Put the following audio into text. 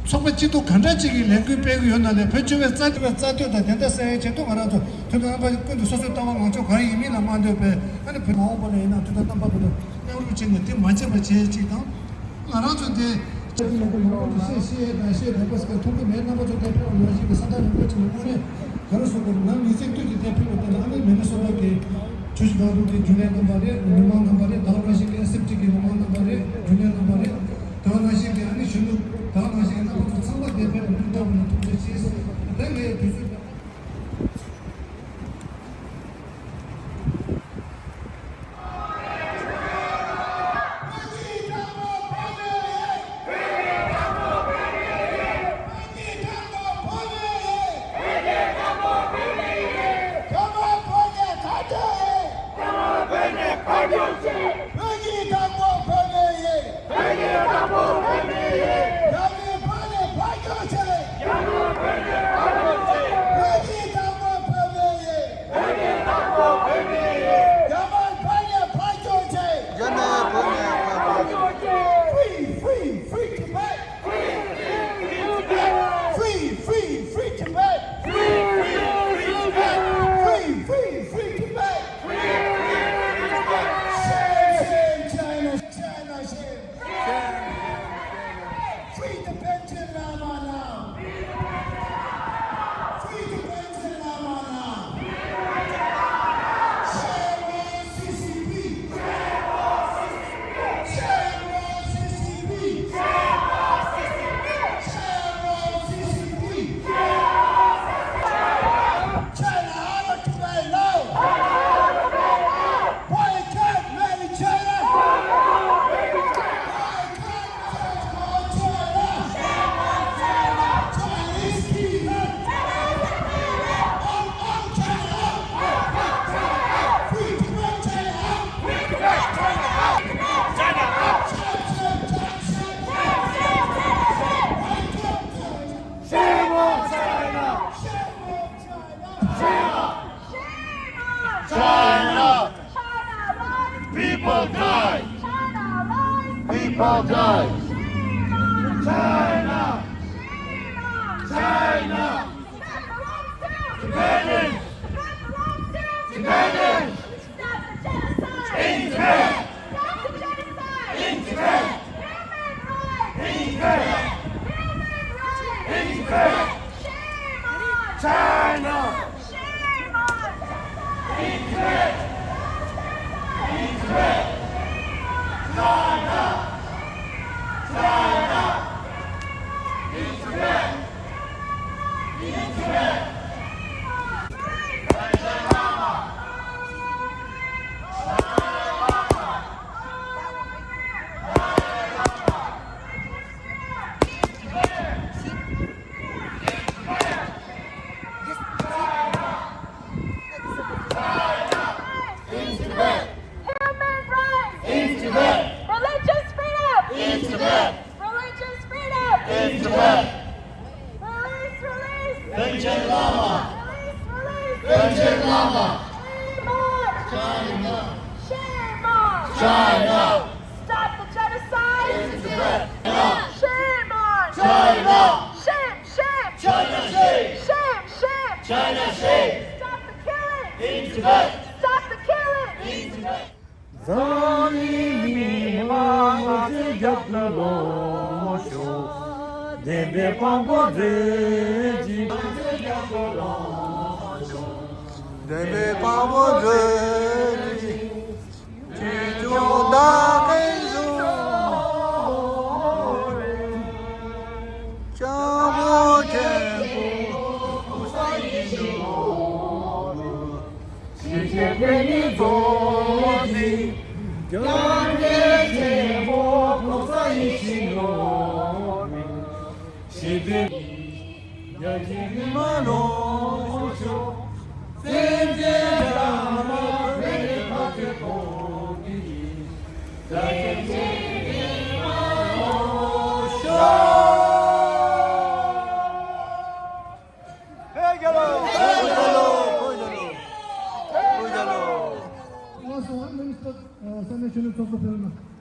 소매지도 간단지기 랭귀 빼고 연나네 배추에 짜다 된다 세 제도 알아도 저도 한번 근데 소소 따와 먼저 가이 이미 남한테 배 아니 배 나오버네 나 저도 땀 받고 내가 지금 때 맞아 맞지 지금 알아도 돼 저기 시에 버스가 통계 맨 나고 저 대표 로직 사다는 거 좀 보내 그래서 난 이색도 대표로 나는 맨소라게 주시가도 주내 넘버에 누만 넘버에 다음에 SFT 넘버에 주내 넘버에 다음에 아니 주는 다음에 나도 상관 대표로 된다고 또 제시 내가 비슷 Also, Minister, Senator Chushi.